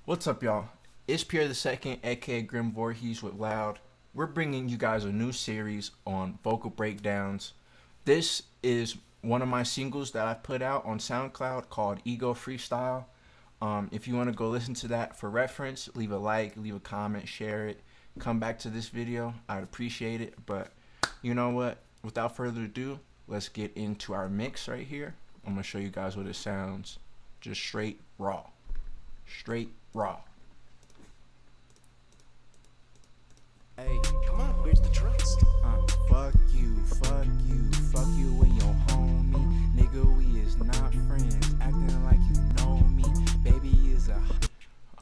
What's up, y'all? It's Pierre the Second, aka Grim Voorhees with Loud. We're bringing you guys a new series on vocal breakdowns. This is one of my singles that I've put out on SoundCloud called Ego Freestyle. If you want to go listen to that for reference, leave a like, leave a comment, share it. Come back to this video. I'd appreciate it. But you know what? Without further ado, let's get into our mix right here. I'm going to show you guys what it sounds. Just straight raw. Straight raw. Hey, come on, where's the trust? Fuck you and your homie. Nigga, we is not friends. Acting like you know me. Baby is a.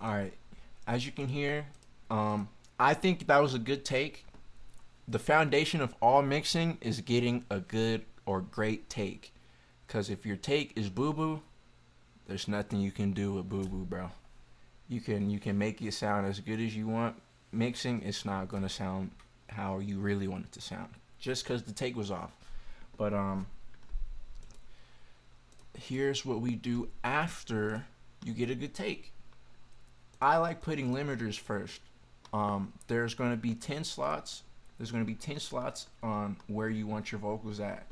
Alright, as you can hear, I think that was a good take. The foundation of all mixing is getting a good or great take. Because if your take is boo-boo, there's nothing you can do with boo-boo, bro. You can make it sound as good as you want. Mixing, it's not gonna sound how you really want it to sound, just because the take was off. But here's what we do after you get a good take. I like putting limiters first. There's gonna be 10 slots. There's gonna be 10 slots on where you want your vocals at.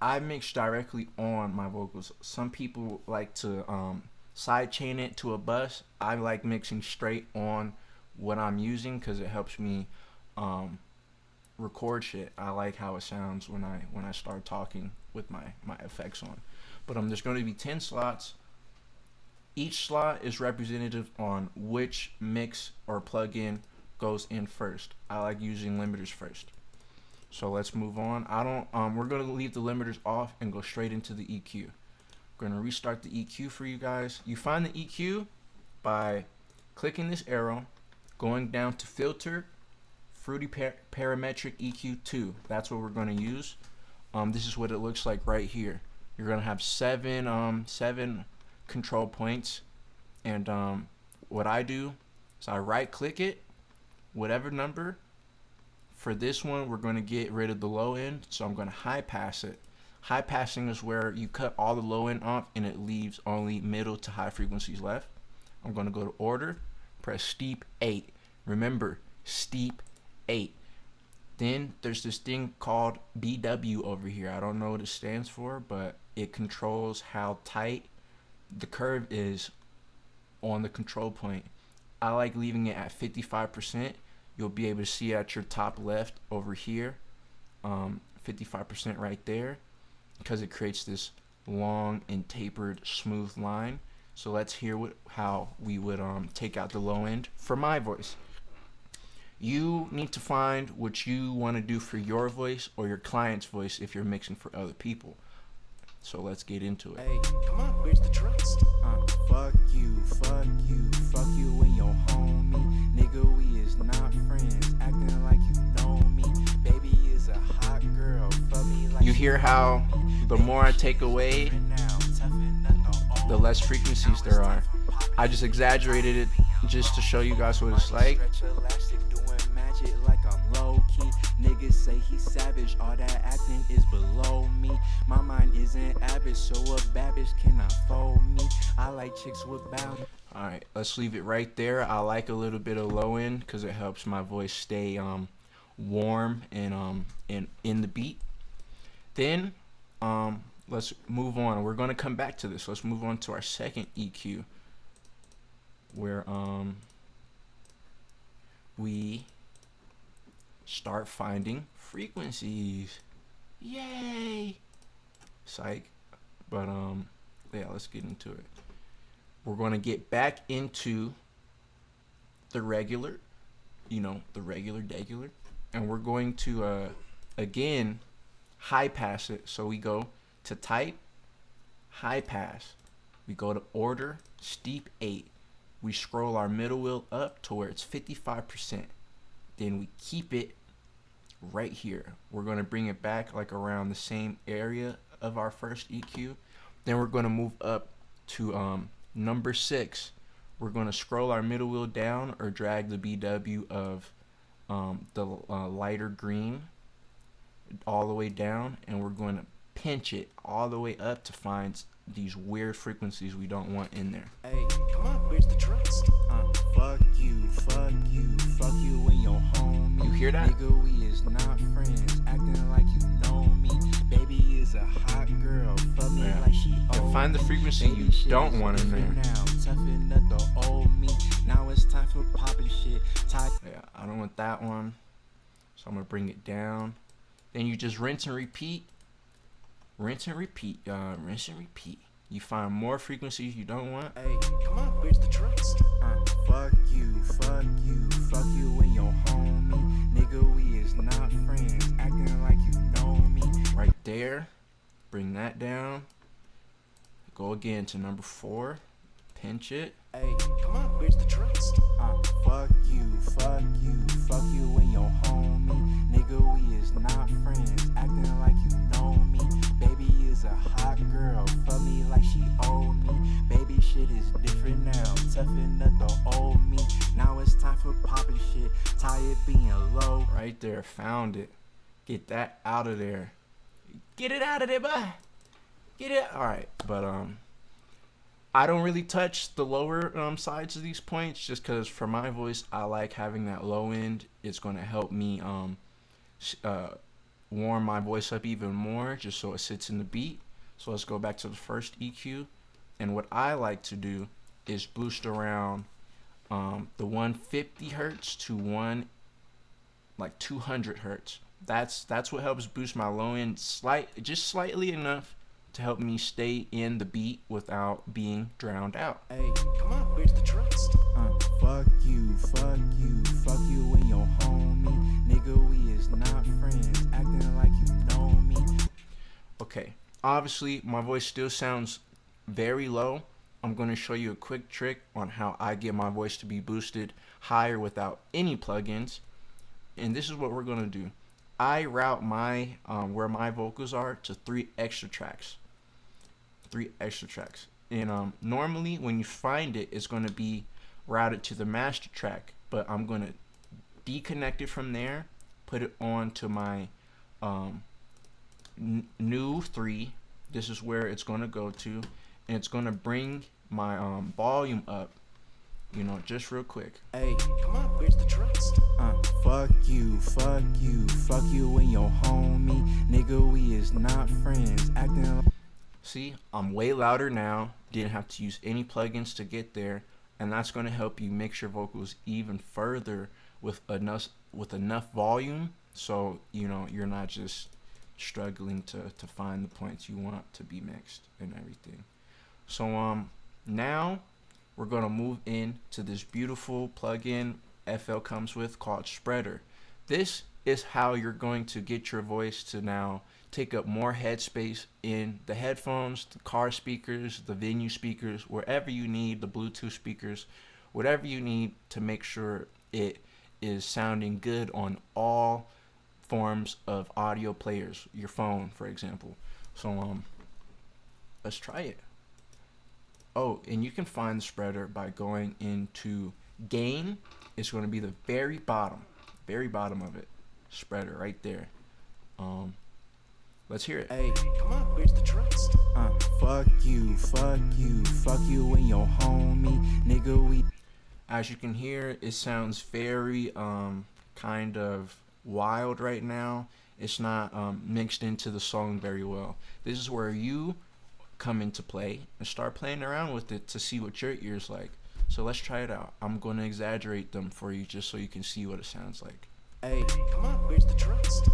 I mix directly on my vocals. Some people like to side chain it to a bus. I like mixing straight on what I'm using because it helps me record shit. I like how it sounds when I start talking with my effects on. But there's going to be 10 slots. Each slot is representative on which mix or plugin goes in first. I like using limiters first. So let's move on. We're gonna leave the limiters off and go straight into the EQ. We're gonna restart the EQ for you guys. You find the EQ by clicking this arrow, going down to filter, Fruity Parametric EQ2. That's what we're gonna use. This is what it looks like right here. You're gonna have seven control points, and what I do is I right click it, whatever number. For this one, we're going to get rid of the low end, so I'm going to high pass it. High passing is where you cut all the low end off and it leaves only middle to high frequencies left. I'm going to go to order, press steep 8. Remember, steep 8. Then there's this thing called BW over here. I don't know what it stands for, but it controls how tight the curve is on the control point. I like leaving it at 55%. You'll be able to see at your top left over here, 55% right there, because it creates this long and tapered smooth line. So let's hear how we would take out the low end for my voice. You need to find what you want to do for your voice or your client's voice if you're mixing for other people. So let's get into it. Hey, come on, where's the trust? Fuck you and your homie. Nigga, we is not friends. Acting like you know me. Baby is a hot girl. Fuck me like you hear how the more I take away, the less frequencies there are. I just exaggerated it just to show you guys what it's like. Niggas say he's savage, all that acting is below me. My mind isn't average, so a babish cannot fold me. I like chicks with boundaries. Alright, let's leave it right there. I like a little bit of low end because it helps my voice stay warm and in the beat. Then let's move on. We're gonna come back to this. Let's move on to our second EQ, where we start finding frequencies. Yay! Psych. But yeah, let's get into it. We're going to get back into the regular, the regular, and we're going to again high pass it. So we go to type, high pass. We go to order, steep 8. We scroll our middle wheel up to where it's 55%. Then we keep it right here. We're going to bring it back like around the same area of our first EQ. Then we're going to move up to number 6. We're going to scroll our middle wheel down or drag the BW of the lighter green all the way down, and we're going to pinch it all the way up to find these weird frequencies we don't want in there. Hey, come on, where's the trust? hear that? Nigga, we is not friends. Acting like you know me. Baby is a hot girl. Fuck me like she And find the frequency you don't want in there. Now, toughen up the old me. Now it's time for popping shit. Yeah, I don't want that one. So I'm gonna bring it down. Then you just rinse and repeat. Rinse and repeat, y'all. Rinse and repeat. You find more frequencies you don't want. Hey, come on, where's the trust? Fuck you, fuck you, fuck you and your homie. Nigga, we is not friends. Acting like you know me. Right there. Bring that down. Go again to number 4. Pinch it. Hey, come on, where's the trust? Fuck you, fuck you, fuck you and your homie. Nigga, we is not friends. Acting like you know me. Baby is a hot girl. Fuck me like she owe me. Baby, shit is different now. Toughen up the old me. Now it's time for popping shit. Tired being low. Right there. Found it. Get that out of there. Get it out of there, boy. Get it. All right. But, I don't really touch the lower sides of these points just because for my voice, I like having that low end. It's going to help me warm my voice up even more just so it sits in the beat. So let's go back to the first EQ. And what I like to do is boost around the 150 hertz to 200 hertz. That's what helps boost my low end just slightly enough to help me stay in the beat without being drowned out. Hey, come on, where's the trust? Fuck you, fuck you, fuck you and your homie. Nigga, we is not friends. Acting like you know me. Okay, obviously my voice still sounds very low. I'm going to show you a quick trick on how I get my voice to be boosted higher without any plugins. And this is what we're going to do. I route my where my vocals are to 3 extra tracks. 3 extra tracks. And normally when you find it, it's going to be routed to the master track, but I'm going to deconnect it from there, put it on to my new 3. This is where it's going to go to, and it's going to bring my volume up, just real quick. Hey, come on, where's the trust? Fuck you, fuck you, fuck you and your homie. Nigga, we is not friends. Acting like... See, I'm way louder now. Didn't have to use any plugins to get there, and that's going to help you mix your vocals even further with enough volume, so you're not just struggling to find the points you want to be mixed and everything. So now we're going to move into this beautiful plugin FL comes with called Spreader. This is how you're going to get your voice to now take up more headspace in the headphones, the car speakers, the venue speakers, wherever you need, the Bluetooth speakers, whatever you need to make sure it is sounding good on all forms of audio players, your phone, for example. So let's try it. Oh, and you can find the spreader by going into gain. It's going to be the very bottom of it. Spreader right there. Let's hear it. Hey, come on, where's the trust? Fuck you, fuck you, fuck you and your homie. Nigga, we... As you can hear, it sounds very kind of wild right now. It's not mixed into the song very well. This is where you come into play and start playing around with it to see what your ears like. So let's try it out. I'm going to exaggerate them for you just so you can see what it sounds like. Hey, come on, where's the trust?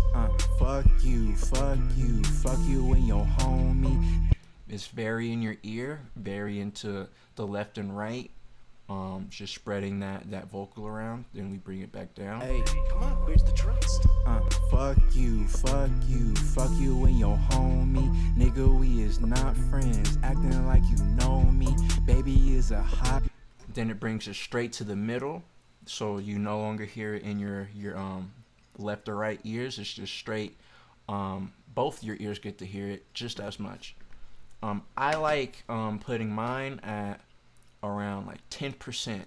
Fuck you, fuck you, fuck you and your homie. It's very in your ear, very into the left and right. Just spreading that vocal around. Then we bring it back down. Hey, come on, where's the trust? Fuck you, fuck you, fuck you and your homie. Nigga, we is not friends. Acting like you know me. Baby is a hot... Then it brings it straight to the middle, so you no longer hear it in your left or right ears. It's just straight. Both your ears get to hear it just as much. I like putting mine at around like 10%.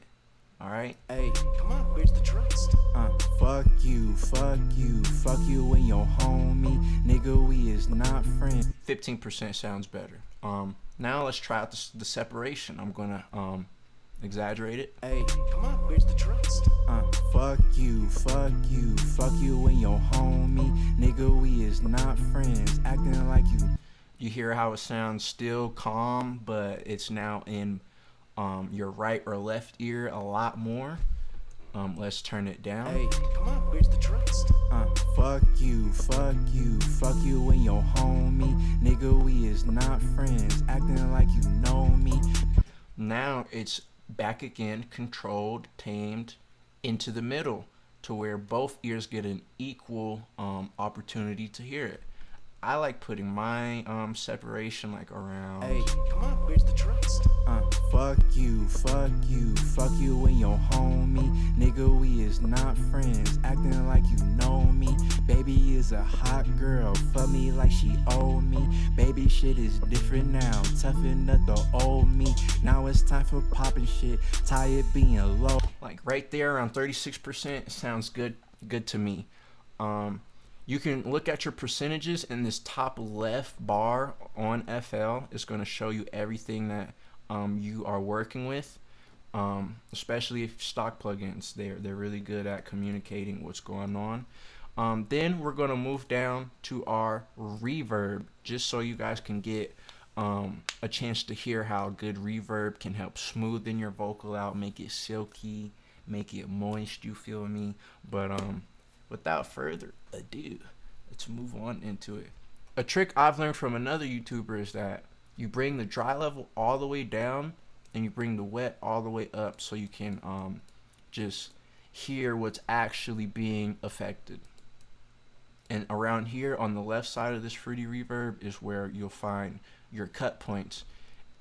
All right. Hey, come on, where's the trust? Fuck you, fuck you, fuck you and your homie. Nigga, we is not friends. 15% sounds better. Now let's try out the separation. I'm gonna exaggerate it. Hey, come on, where's the trust? Fuck you, fuck you, fuck you and your homie. Nigga, we is not friends, acting like you. You hear how it sounds still calm, but it's now in your right or left ear a lot more. Let's turn it down. Hey, come on, where's the trust? Fuck you, fuck you, fuck you and your homie. Nigga, we is not friends, acting like you know me. Now it's back again, controlled, tamed, into the middle, to where both ears get an equal opportunity to hear it. I like putting my separation like around. Hey, come on, where's the trust? Fuck you, fuck you, fuck you and your homie. Nigga, we is not friends, acting like you know me. Baby is a hot girl, fuck me like she owe me. Baby, shit is different now, toughen up the old me. Now it's time for popping shit, tired being low. Like right there around 36% sounds good to me. You can look at your percentages in this top left bar on FL. It's going to show you everything that you are working with, especially if stock plugins. They're really good at communicating what's going on. Then we're going to move down to our reverb, just so you guys can get a chance to hear how good reverb can help smoothen your vocal out, make it silky, make it moist, you feel me? But without further ado, let's move on into it. A trick I've learned from another YouTuber is that you bring the dry level all the way down and you bring the wet all the way up, so you can just hear what's actually being affected. And around here on the left side of this fruity reverb is where you'll find your cut points.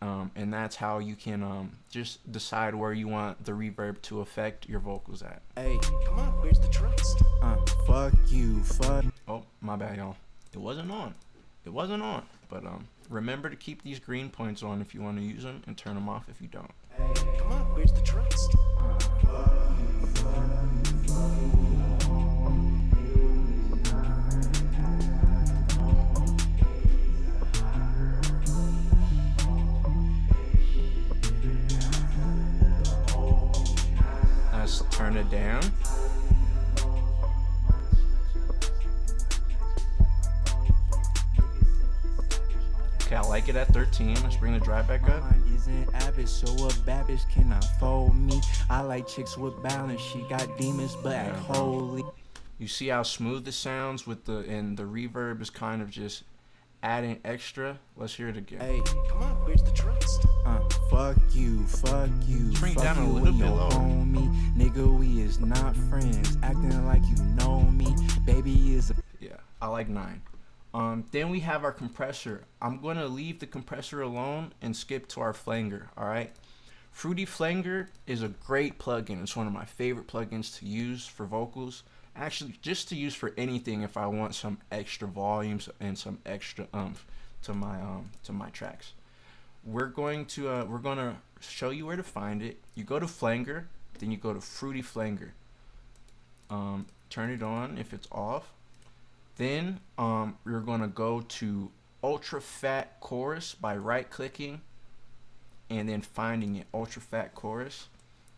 And that's how you can just decide where you want the reverb to affect your vocals at. Hey, come on, where's the trust? Fuck you, fuck. Oh, my bad, y'all. It wasn't on. It wasn't on. But remember to keep these green points on if you want to use them, and turn them off if you don't. Hey, come on, where's the trust? Let's turn it down. Okay, I like it at 13. Let's bring the drive back up. Mine isn't average, so a babish cannot fold me. I like chicks with balance. She got demons, but act holy. You see how smooth it sounds with the reverb is kind of just adding extra. Let's hear it again. Hey, come on, where's the trust? Fuck you, fuck you, Bring it fuck down a you little and bit your lower. homie. Nigga, we is not friends, acting like you know me. Baby is a Yeah, I like 9. Then we have our compressor. I'm going to leave the compressor alone and skip to our flanger, alright? Fruity Flanger is a great plugin. It's one of my favorite plugins to use for vocals. Actually, just to use for anything if I want some extra volumes and some extra oomph to my tracks. We're going to show you where to find it. You go to Flanger, then you go to Fruity Flanger. Turn it on if it's off. Then you're going to go to Ultra Fat Chorus by right clicking and then finding it, Ultra Fat Chorus.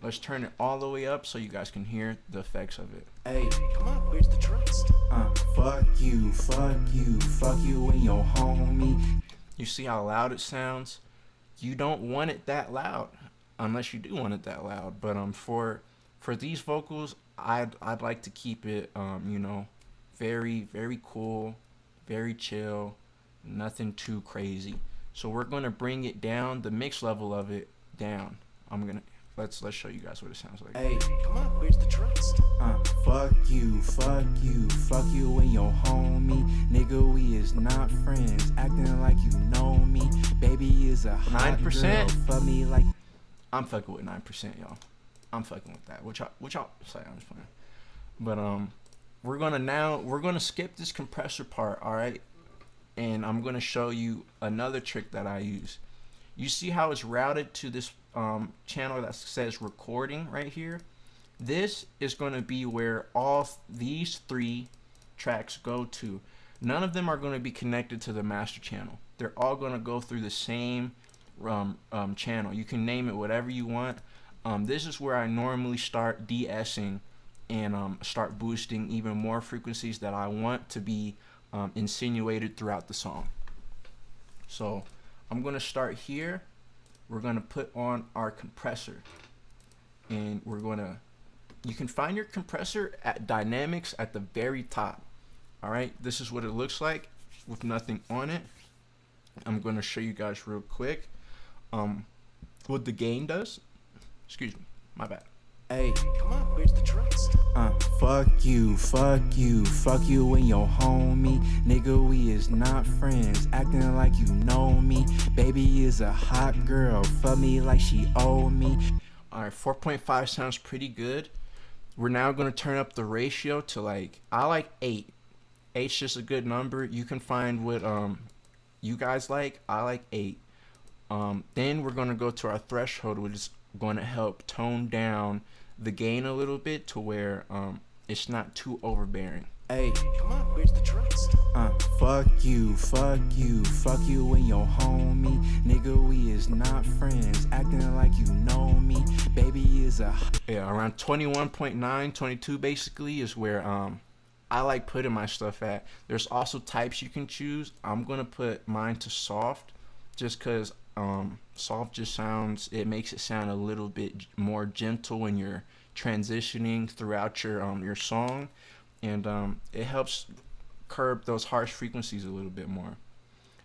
Let's turn it all the way up so you guys can hear the effects of it. Hey, come on, where's the trust? Fuck you, fuck you, fuck you and your homie. You see how loud it sounds? You don't want it that loud, unless you do want it that loud. But for these vocals, I'd like to keep it you know, very, very cool, very chill, nothing too crazy. So we're gonna bring it down, the mix level of it down. Let's show you guys what it sounds like. Hey, come on, where's the trust? Fuck you, fuck you, fuck you and your homie. Nigga, we is not friends, acting like you know me. Baby is a hot 9%. girl, fuck me like. I'm fucking with 9%, y'all. I'm fucking with that. What y'all say? I'm just playing. But we're gonna skip this compressor part, all right? And I'm gonna show you another trick that I use. You see how it's routed to this channel that says recording right here? This is going to be where all these 3 tracks go to. None of them are going to be connected to the master channel. They're all going to go through the same channel. You can name it whatever you want. This is where I normally start de-essing and start boosting even more frequencies that I want to be insinuated throughout the song. So I'm going to start here. We're going to put on our compressor, and you can find your compressor at dynamics at the very top. All right, this is what it looks like with nothing on it. I'm going to show you guys real quick what the gain does. Excuse me, my bad. Hey, come on, where's the trust? Fuck you and your homie. Nigga, we is not friends, acting like you know me. Baby is a hot girl, fuck me like she owe me. Alright, 4.5 sounds pretty good. We're now going to turn up the ratio to I like 8. 8's just a good number. You can find what you guys like. I like 8. Then we're going to go to our threshold, which is going to help tone down the gain a little bit to where it's not too overbearing. Hey, come on, where's the trust? Fuck you and your homie. Nigga, we is not friends, acting like you know me. Baby is a... Yeah, around 21.9, 22 basically is where I like putting my stuff at. There's also types you can choose. I'm going to put mine to soft just because soft just it makes it sound a little bit more gentle when you're transitioning throughout your song, and it helps curb those harsh frequencies a little bit more.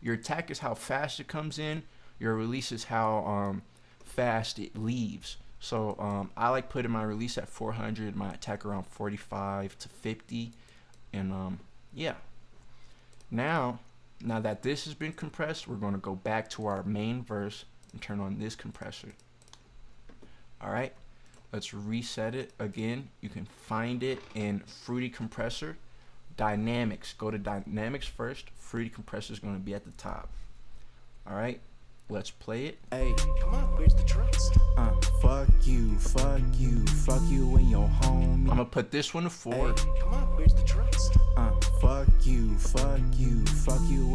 Your attack is how fast it comes in. Your release is how fast it leaves. So I like putting my release at 400, my attack around 45 to 50, and yeah. Now that this has been compressed, we're going to go back to our main verse and turn on this compressor. Alright, let's reset it again. You can find it in Fruity Compressor. Dynamics. Go to Dynamics first. Fruity Compressor is going to be at the top. Alright, let's play it. Hey, come on, where's the trust? Fuck you and your homie. I'm going to put this one to 4. Hey, come on, where's the trust? Fuck you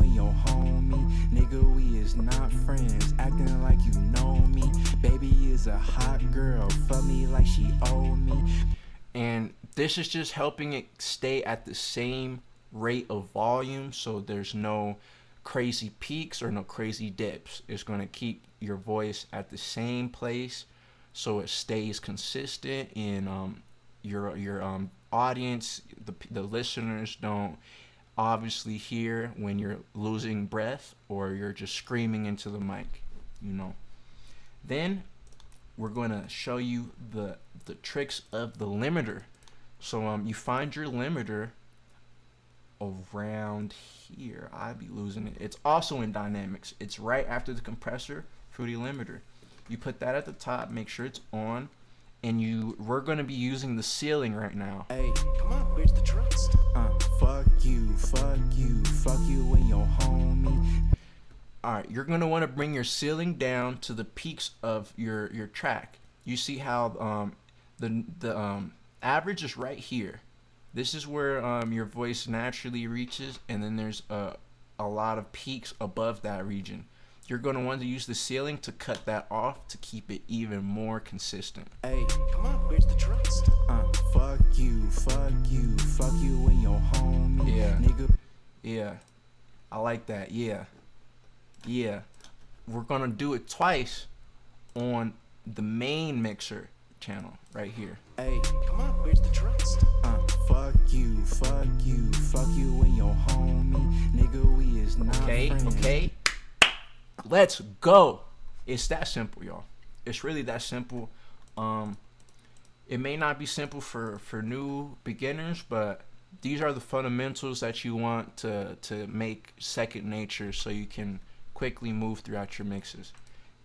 and your homie. Nigga, we is not friends, acting like you know me. Baby is a hot girl, fuck me like she owe me. And this is just helping it stay at the same rate of volume, so there's no crazy peaks or no crazy dips. It's going to keep your voice at the same place so it stays consistent, and your audience, the listeners, don't obviously hear when you're losing breath or you're just screaming into the mic, Then we're going to show you the tricks of the limiter. So you find your limiter around here. I'd be losing it. It's also in Dynamics. It's right after the compressor, Fruity Limiter. You put that at the top, make sure it's on, and we're going to be using the ceiling right now. Hey, come on, where's the trust? Fuck you and your homie. Alright, you're going to want to bring your ceiling down to the peaks of your track. You see how the average is right here. This is where your voice naturally reaches, and then there's a lot of peaks above that region. You're going to want to use the ceiling to cut that off to keep it even more consistent. Hey, come on, where's the trust? Fuck you and your homie. Yeah. Nigga. Yeah. I like that. Yeah. We're going to do it twice on the main mixer channel right here. Hey, come on, where's the trust? Fuck you and your homie. Nigga, we is not friends. Okay. Let's go. It's that simple, y'all. It's really that simple. It may not be simple for new beginners, but these are the fundamentals that you want to make second nature so you can quickly move throughout your mixes.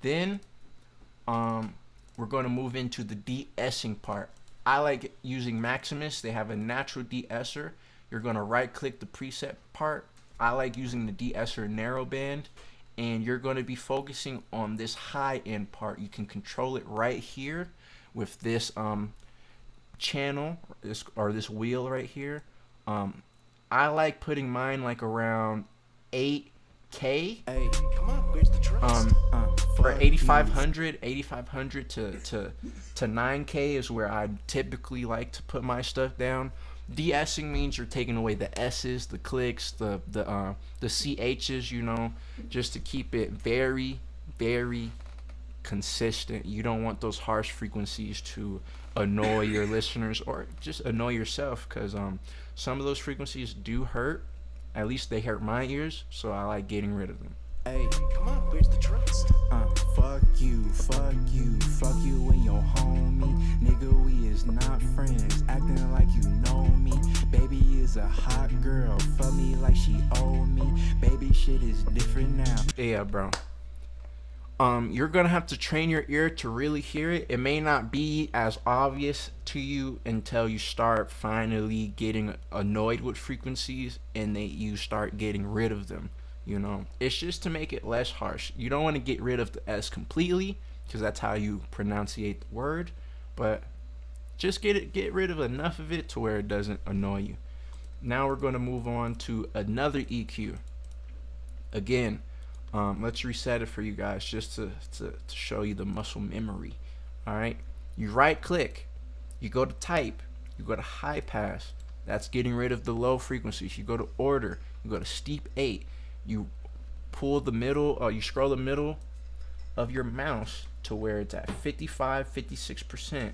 Then we're going to move into the de-essing part. I like using Maximus. They have a natural de-esser. You're going to right click the preset part. I like using the de-esser narrowband, and you're going to be focusing on this high end part. You can control it right here with this channel, this wheel right here. I like putting mine like around 8 K. Hey, come on, where's the trust? For Fuck 8,500 to 9K is where I typically like to put my stuff down. De-essing means you're taking away the S's, the clicks, the CH's, you know, just to keep it very, very consistent. You don't want those harsh frequencies to annoy your listeners or just annoy yourself, because some of those frequencies do hurt. At least they hurt my ears, so I like getting rid of them. Hey, come on, where's the trust? Fuck you, fuck you, fuck you and your homie. Nigga, we is not friends, acting like you know me. Baby is a hot girl, fuck me like she owe me. Baby, shit is different now. Yeah, bro. You're gonna have to train your ear to really hear it. It may not be as obvious to you until you start finally getting annoyed with frequencies and you start getting rid of them. You know, it's just to make it less harsh. You don't want to get rid of the S completely, because that's how you pronunciate the word, but just get rid of enough of it to where it doesn't annoy you. Now we're going to move on to another EQ. Again, let's reset it for you guys just to show you the muscle memory. All right, you right click, you go to type, you go to high pass. That's getting rid of the low frequencies. You go to order, you go to steep 8. You pull the middle, you scroll the middle of your mouse to where it's at 55, 56%.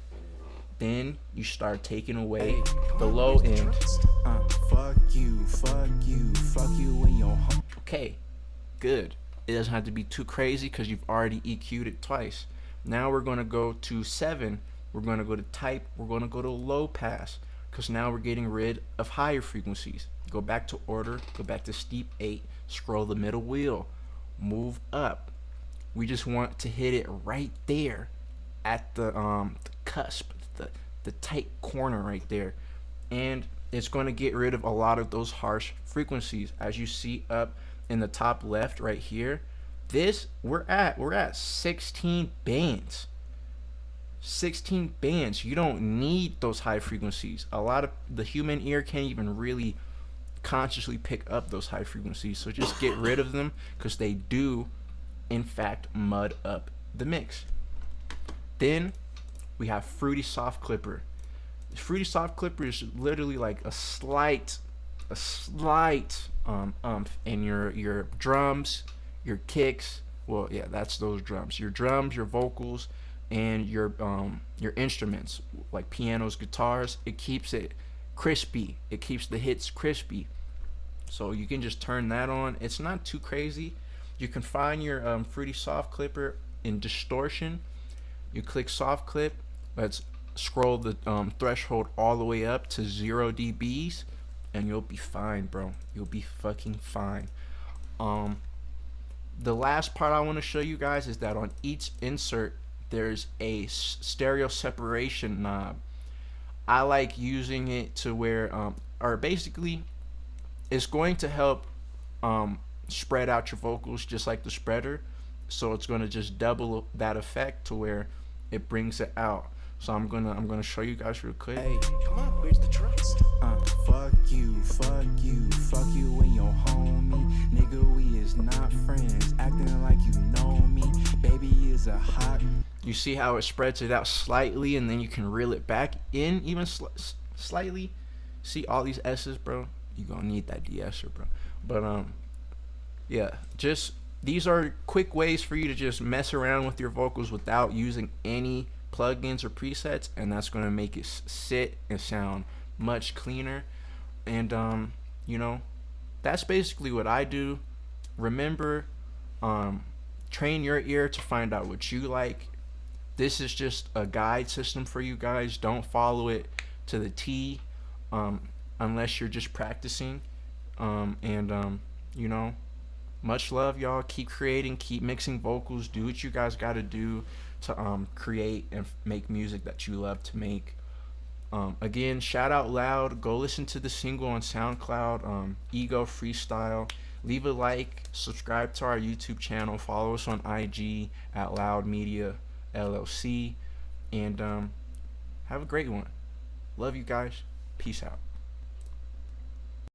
Then you start taking away the low end. Fuck you, fuck you, fuck you and your home. Okay, good. It doesn't have to be too crazy because you've already EQ'd it twice. Now we're going to go to 7. We're going to go to type. We're going to go to low pass, because now we're getting rid of higher frequencies. Go back to order, go back to steep 8, scroll the middle wheel, move up. We just want to hit it right there at the cusp, the tight corner right there. And it's going to get rid of a lot of those harsh frequencies. As you see up in the top left right here, we're at 16 bands. 16 bands. You don't need those high frequencies. A lot of the human ear can't even really consciously pick up those high frequencies, so just get rid of them, because they do in fact mud up the mix. Then we have Fruity Soft Clipper. Fruity Soft Clipper is literally like a slight in your drums, your kicks. Well, yeah, that's those drums. Your drums, your vocals, and your instruments like pianos, guitars. It keeps it crispy. It keeps the hits crispy. So you can just turn that on. It's not too crazy. You can find your Fruity Soft Clipper in distortion. You click soft clip. Let's scroll the threshold all the way up to 0 dBs, and you'll be fine, bro. You'll be fucking fine. The last part I want to show you guys is that on each insert there's a stereo separation knob. I like using it to where or basically it's going to help spread out your vocals just like the spreader, so it's going to just double that effect to where it brings it out. So I'm gonna show you guys real quick. Hey, come on, where's the trust? Fuck you, fuck you, fuck you and your homie. Nigga, we is not friends, acting like you know me. Baby is a hot. You see how it spreads it out slightly, and then you can reel it back in even slightly. See all these S's, bro? You gonna need that de-esser, bro. But yeah, just these are quick ways for you to just mess around with your vocals without using any plugins or presets, and that's going to make it sit and sound much cleaner. And you know, that's basically what I do. Remember, train your ear to find out what you like. This is just a guide system for you guys. Don't follow it to the T unless you're just practicing. You know, much love, y'all. Keep creating, keep mixing vocals. Do what you guys got to do to create and make music that you love to make. Again, shout out Loud. Go listen to the single on SoundCloud, Ego Freestyle. Leave a like, subscribe to our YouTube channel, follow us on IG at Loud Media LLC, and have a great one. Love you guys. Peace out.